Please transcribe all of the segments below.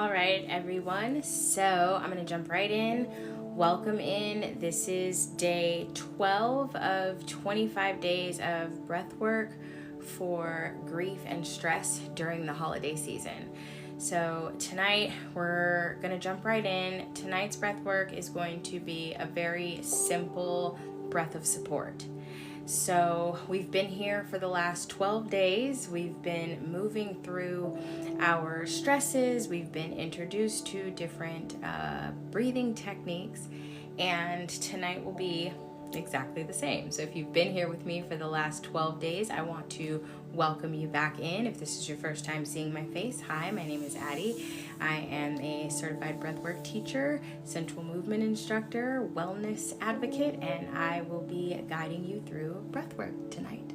All right, everyone. So I'm going to jump right in. Welcome in. This is day 12 of 25 days of breathwork for grief and stress during the holiday season. So tonight we're going to jump right in. Tonight's breathwork is going to be a very simple breath of support. So we've been here for the last 12 days. We've been moving through our stresses. We've been introduced to different breathing techniques, and tonight will be exactly the same. So if you've been here with me for the last 12 days, I want to welcome you back in. If this is your first time seeing my face, hi, my name is Addie. I am a certified breathwork teacher, central movement instructor, wellness advocate, and I will be guiding you through breathwork tonight.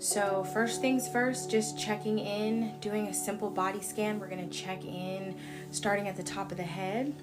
So first things first, just checking in, doing a simple body scan. We're going to check in starting at the top of the head.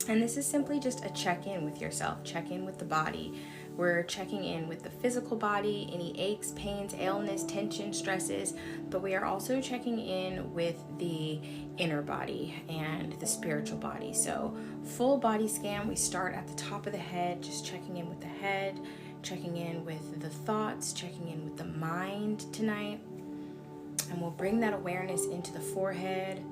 And this is simply just a check-in with yourself, check in with the body. We're checking in with the physical body, any aches, pains, ailments, tension, stresses, but we are also checking in with the inner body and the spiritual body. So full body scan, we start at the top of the head, just checking in with the head, checking in with the thoughts, checking in with the mind tonight. And we'll bring that awareness into the forehead.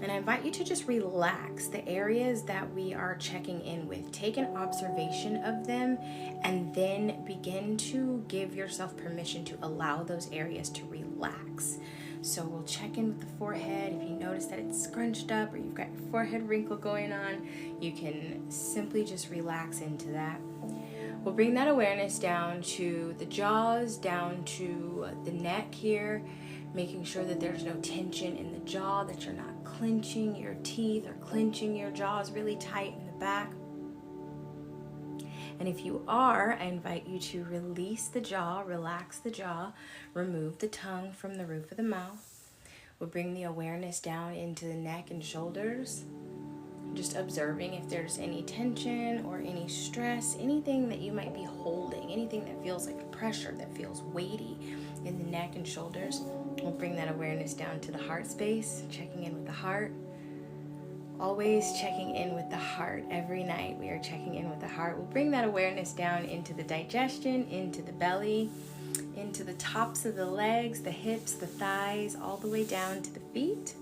And I invite you to just relax the areas that we are checking in with. Take an observation of them and then begin to give yourself permission to allow those areas to relax. So we'll check in with the forehead. If you notice that it's scrunched up or you've got your forehead wrinkle going on, you can simply just relax into that. We'll bring that awareness down to the jaws, down to the neck here, making sure that there's no tension in the jaw, that you're not clenching your teeth or clenching your jaws really tight in the back. And if you are, I invite you to release the jaw, relax the jaw, remove the tongue from the roof of the mouth. We'll bring the awareness down into the neck and shoulders, just observing if there's any tension or any stress, anything that you might be holding, anything that feels like pressure, that feels weighty in the neck and shoulders. We'll bring that awareness down to the heart space, checking in with the heart. Always checking in with the heart. Every night we are checking in with the heart. We'll bring that awareness down into the digestion, into the belly, into the tops of the legs, the hips, the thighs, all the way down to the feet.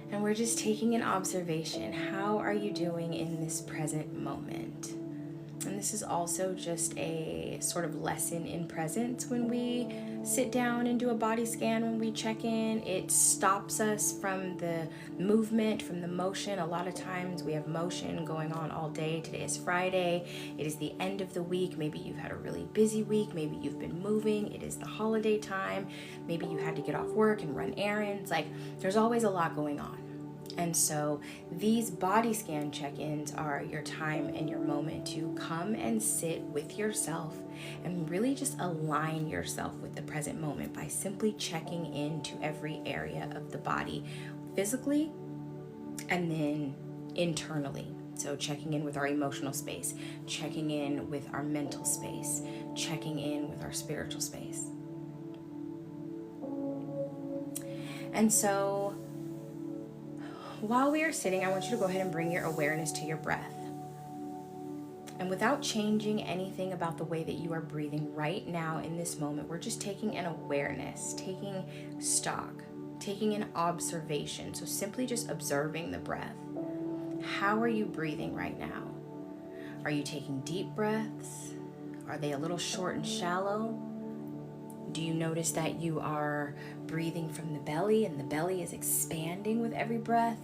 And we're just taking an observation. How are you doing in this present moment? And this is also just a sort of lesson in presence. When we sit down and do a body scan, when we check in, it stops us from the movement, from the motion. A lot of times we have motion going on all day. Today is Friday. It is the end of the week. Maybe you've had a really busy week. Maybe you've been moving. It is the holiday time. Maybe you had to get off work and run errands. Like, there's always a lot going on. And so these body scan check-ins are your time and your moment to come and sit with yourself and really just align yourself with the present moment by simply checking into every area of the body, physically and then internally. So checking in with our emotional space, checking in with our mental space, checking in with our spiritual space. And so while we are sitting, I want you to go ahead and bring your awareness to your breath. And without changing anything about the way that you are breathing right now in this moment, we're just taking an awareness, taking stock, taking an observation. So simply just observing the breath. How are you breathing right now? Are you taking deep breaths? Are they a little short and shallow? Do you notice that you are breathing from the belly and the belly is expanding with every breath?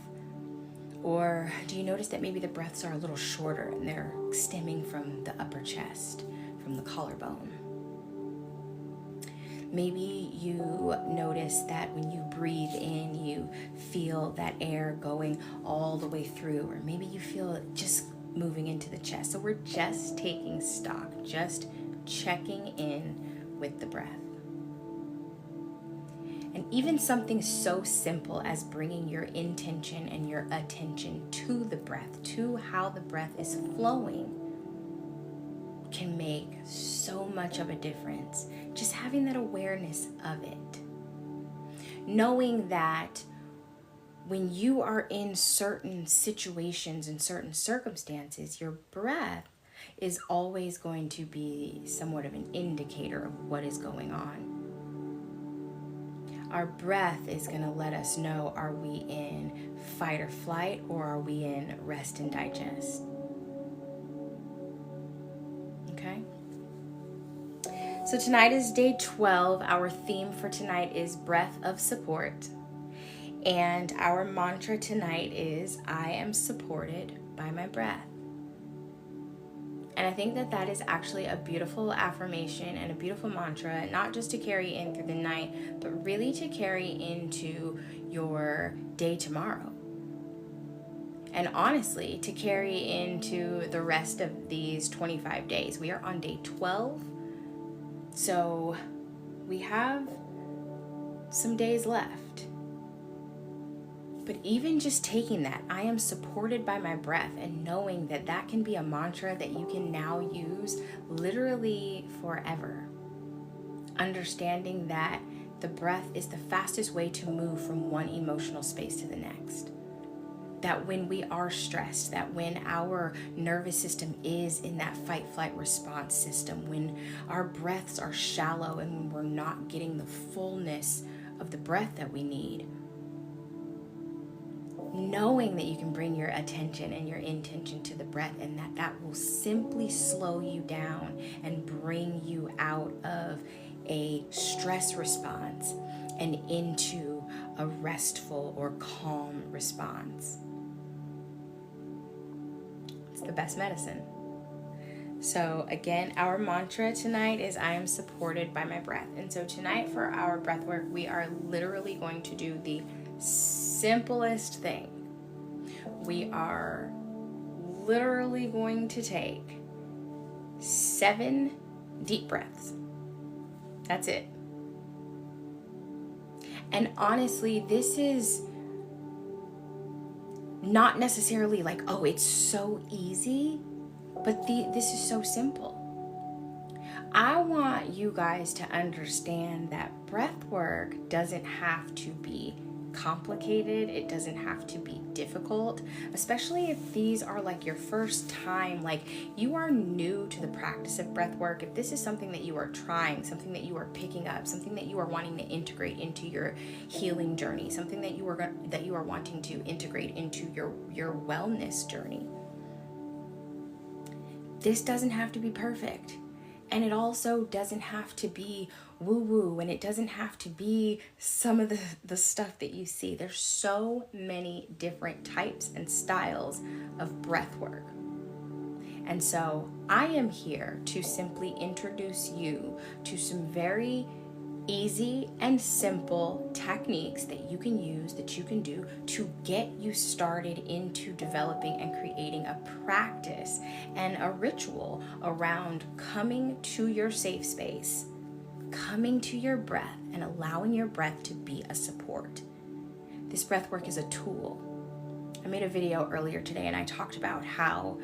Or do you notice that maybe the breaths are a little shorter and they're stemming from the upper chest, from the collarbone? Maybe you notice that when you breathe in, you feel that air going all the way through, or maybe you feel it just moving into the chest. So we're just taking stock, just checking in with the breath. And even something so simple as bringing your intention and your attention to the breath, to how the breath is flowing, can make so much of a difference. Just having that awareness of it. knowing that when you are in certain situations and certain circumstances, your breath is always going to be somewhat of an indicator of what is going on. Our breath is going to let us know, are we in fight or flight, or are we in rest and digest? Okay? So tonight is day 12. Our theme for tonight is breath of support. And our mantra tonight is, I am supported by my breath. And I think that that is actually a beautiful affirmation and a beautiful mantra, not just to carry in through the night, but really to carry into your day tomorrow. And honestly, to carry into the rest of these 25 days. We are on day 12. So we have some days left. But even just taking that, I am supported by my breath, and knowing that that can be a mantra that you can now use literally forever. Understanding that the breath is the fastest way to move from one emotional space to the next. That when we are stressed, that when our nervous system is in that fight, flight, response system, when our breaths are shallow and when we're not getting the fullness of the breath that we need, knowing that you can bring your attention and your intention to the breath, and that will simply slow you down and bring you out of a stress response and into a restful or calm response. It's the best medicine. So again, our mantra tonight is, I am supported by my breath. And so tonight for our breath work, we are literally going to do the simplest thing. We are literally going to take 7 deep breaths. That's it. And honestly, this is not necessarily like, oh, it's so easy, but this is so simple. I want you guys to understand that breath work doesn't have to be complicated. It doesn't have to be difficult, especially if these are like your first time, like you are new to the practice of breath work. If this is something that you are trying, something that you are picking up, something that you are wanting to integrate into your healing journey, something that you are wanting to integrate into your wellness journey, this doesn't have to be perfect. And it also doesn't have to be woo-woo, and it doesn't have to be some of the stuff that you see. There's so many different types and styles of breath work. And so I am here to simply introduce you to some very easy and simple techniques that you can use, that you can do to get you started into developing and creating a practice and a ritual around coming to your safe space, coming to your breath, and allowing your breath to be a support. This breath work is a tool. I made a video earlier today and I talked about how,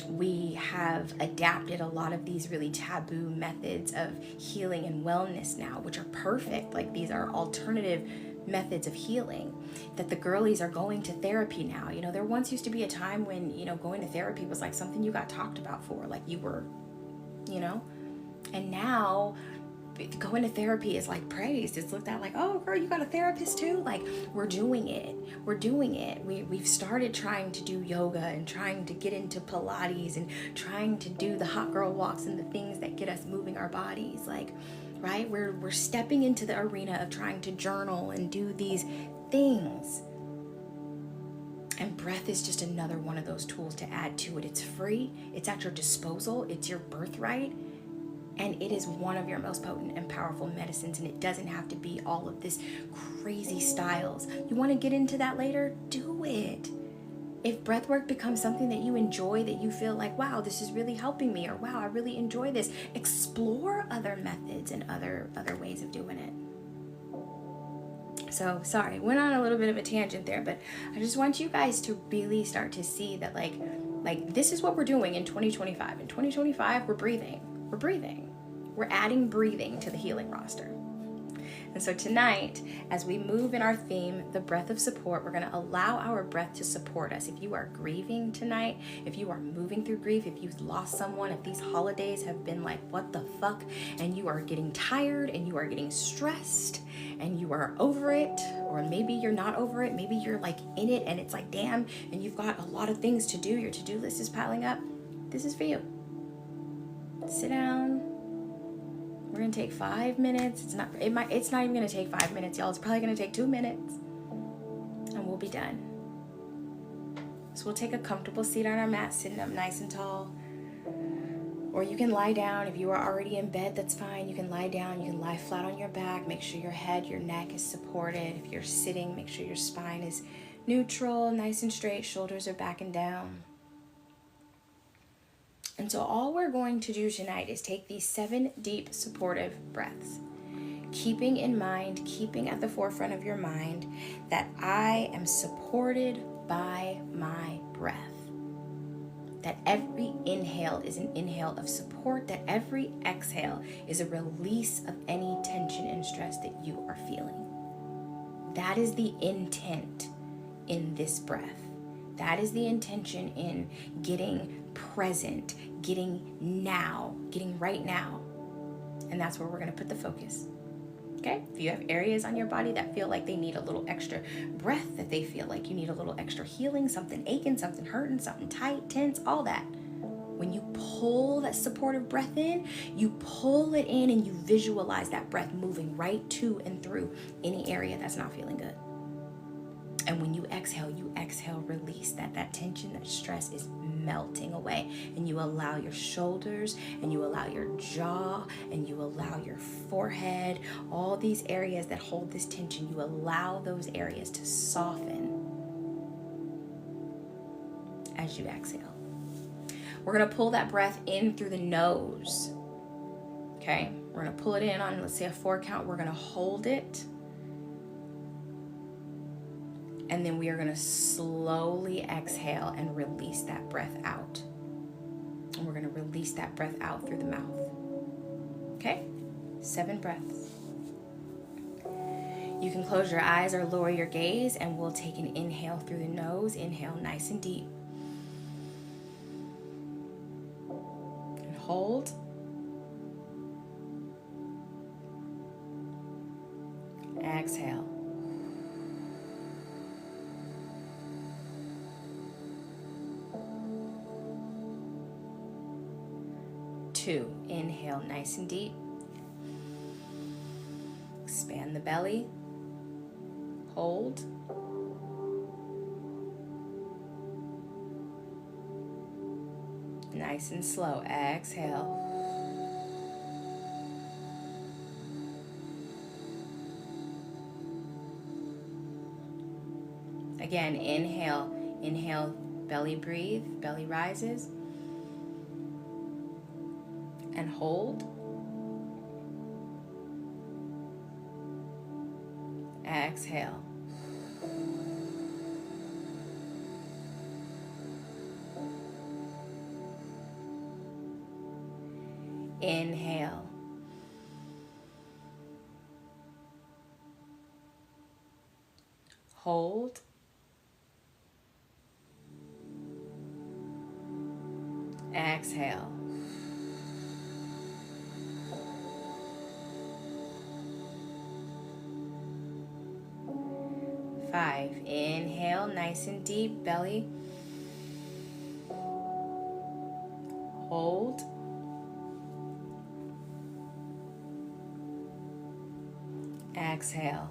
we have adapted a lot of these really taboo methods of healing and wellness now, which are perfect. Like, these are alternative methods of healing, that the girlies are going to therapy now. There once used to be a time when, going to therapy was like something you got talked about for, like you were, and now going to therapy is like praised. It's looked at like, oh girl, you got a therapist too? Like, we're doing it. We've started trying to do yoga and trying to get into Pilates and trying to do the hot girl walks and the things that get us moving our bodies. Like, right? We're stepping into the arena of trying to journal and do these things. And breath is just another one of those tools to add to it. It's free. It's at your disposal. It's your birthright. And it is one of your most potent and powerful medicines. And it doesn't have to be all of this crazy styles. You want to get into that later? Do it. If breathwork becomes something that you enjoy, that you feel like, wow, this is really helping me, or wow, I really enjoy this, explore other methods and other ways of doing it. So, sorry, went on a little bit of a tangent there, but I just want you guys to really start to see that like this is what we're doing in 2025. In 2025, we're breathing. We're adding breathing to the healing roster. And so tonight, as we move in our theme, the breath of support, we're going to allow our breath to support us. If you are grieving tonight, if you are moving through grief, if you've lost someone, if these holidays have been like, what the fuck, and you are getting tired and you are getting stressed and you are over it, or maybe you're not over it, maybe you're like in it and it's like, damn, and you've got a lot of things to do, your to-do list is piling up, this is for you. Sit down. We're gonna take 5 minutes. It's not even gonna take 5 minutes, y'all. It's probably gonna take 2 minutes. And we'll be done. So we'll take a comfortable seat on our mat, sitting up nice and tall. Or you can lie down. If you are already in bed, that's fine. You can lie down, you can lie flat on your back. Make sure your head, your neck is supported. If you're sitting, make sure your spine is neutral, nice and straight, shoulders are back and down. And so all we're going to do tonight is take these 7 deep supportive breaths, keeping in mind, keeping at the forefront of your mind that I am supported by my breath. That every inhale is an inhale of support, that every exhale is a release of any tension and stress that you are feeling. That is the intent in this breath. That is the intention in getting present, getting now, getting right now. And that's where we're going to put the focus. Okay? If you have areas on your body that feel like they need a little extra breath, that they feel like you need a little extra healing, something aching, something hurting, something tight, tense, all that. When you pull that supportive breath in, you pull it in and you visualize that breath moving right to and through any area that's not feeling good. And when you exhale, release that tension, that stress is melting away. And you allow your shoulders and you allow your jaw and you allow your forehead, all these areas that hold this tension, you allow those areas to soften as you exhale. We're going to pull that breath in through the nose. Okay? We're going to pull it in on, let's say, a 4 count. We're going to hold it. And then we are going to slowly exhale and release that breath out. And we're going to release that breath out through the mouth. Okay? 7 breaths. You can close your eyes or lower your gaze, and we'll take an inhale through the nose. Inhale nice and deep. And hold. Exhale. 2, inhale nice and deep. Expand the belly. Hold. Nice and slow. Exhale. Again, inhale. Inhale, belly breathe, belly rises. And hold. Exhale. Inhale. Hold. Exhale. 5, inhale, nice and deep, belly. Hold. Exhale.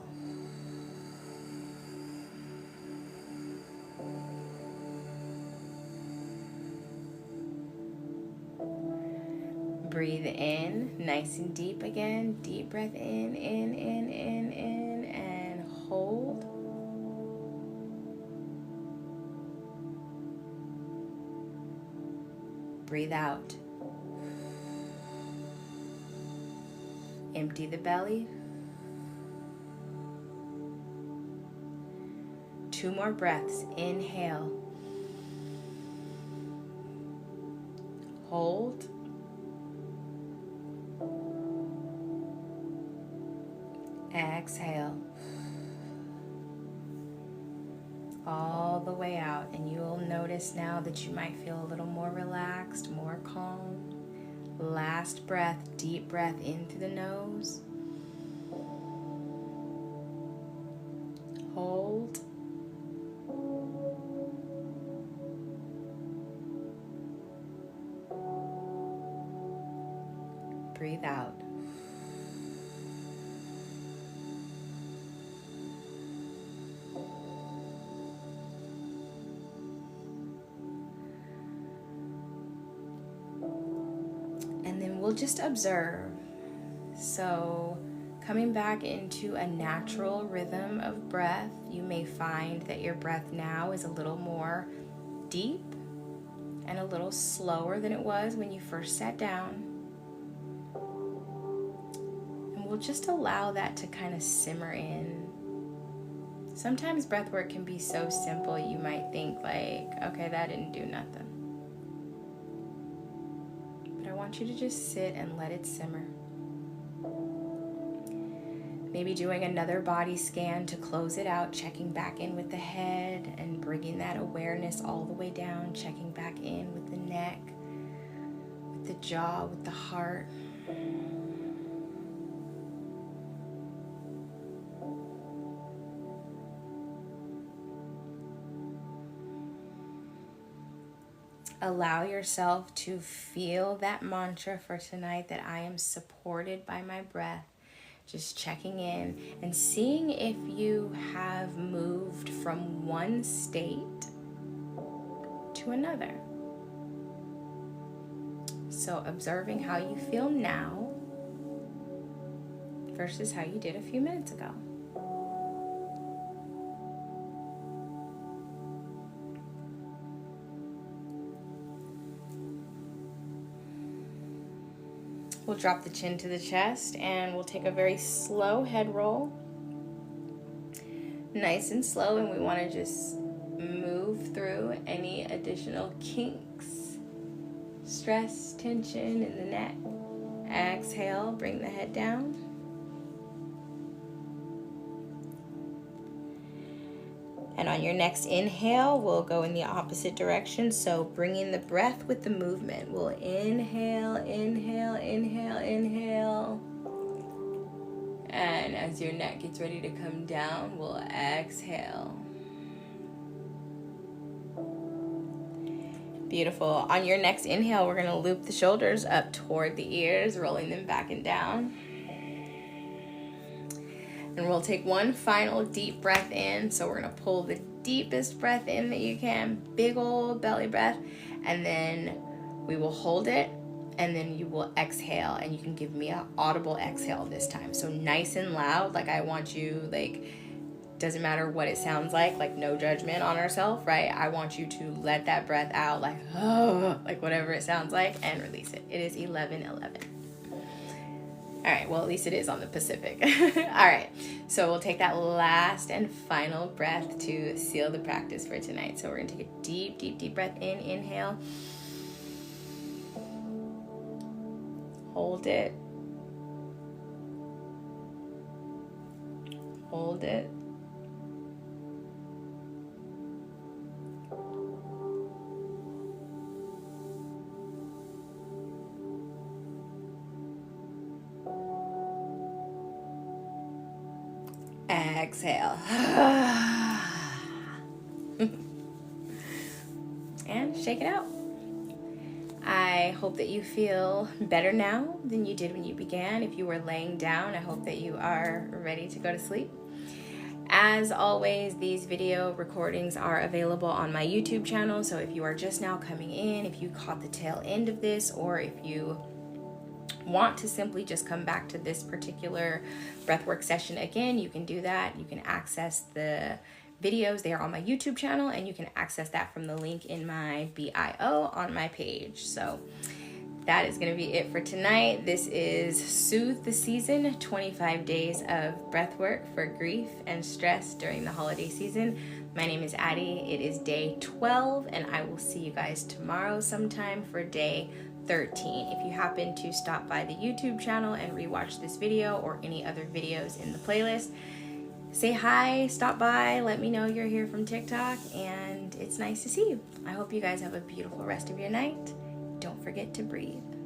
Breathe in, nice and deep again. Deep breath in, and hold. Breathe out. Empty the belly. 2 more breaths. Inhale. Hold. Exhale. All the way out, and you'll notice now that you might feel a little more relaxed, more calm. Last breath, deep breath in through the nose. Hold. Breathe out. And then we'll just observe. So, coming back into a natural rhythm of breath, you may find that your breath now is a little more deep and a little slower than it was when you first sat down. And we'll just allow that to kind of simmer in. Sometimes breath work can be so simple, you might think like, okay, that didn't do nothing. But I want you to just sit and let it simmer. Maybe doing another body scan to close it out, checking back in with the head and bringing that awareness all the way down, checking back in with the neck, with the jaw, with the heart. Allow yourself to feel that mantra for tonight, that I am supported by my breath. Just checking in and seeing if you have moved from one state to another. So observing how you feel now versus how you did a few minutes ago. We'll drop the chin to the chest and we'll take a very slow head roll. Nice and slow, and we want to just move through any additional kinks, stress, tension in the neck. Exhale, bring the head down. And on your next inhale, we'll go in the opposite direction. So bringing the breath with the movement. We'll inhale, inhale, inhale, inhale. And as your neck gets ready to come down, we'll exhale. Beautiful. On your next inhale, we're going to loop the shoulders up toward the ears, rolling them back and down. And we'll take one final deep breath in. So we're going to pull the deepest breath in that you can, big old belly breath, and then we will hold it, and then you will exhale, and you can give me an audible exhale this time. So nice and loud, like I want you, like, doesn't matter what it sounds like no judgment on ourselves, right? I want you to let that breath out like, oh, like whatever it sounds like, and release it. It is 11:11. All right, well, at least it is on the Pacific. All right, so we'll take that last and final breath to seal the practice for tonight. So we're gonna take a deep, deep, deep breath in, inhale. Hold it. Hold it. Exhale. And shake it out. I hope that you feel better now than you did when you began. If you were laying down, I hope that you are ready to go to sleep. As always, these video recordings are available on my YouTube channel. So if you are just now coming in, if you caught the tail end of this, or if you want to simply just come back to this particular breathwork session again, you can do that. You can access the videos. They are on my YouTube channel, and you can access that from the link in my bio on my page. So that is going to be it for tonight. This is Soothe the Season, 25 days of breathwork for grief and stress during the holiday season. My name is Addie. It is day 12, and I will see you guys tomorrow sometime for day 13. If you happen to stop by the YouTube channel and rewatch this video or any other videos in the playlist, say hi, stop by, let me know you're here from TikTok, and it's nice to see you. I hope you guys have a beautiful rest of your night. Don't forget to breathe.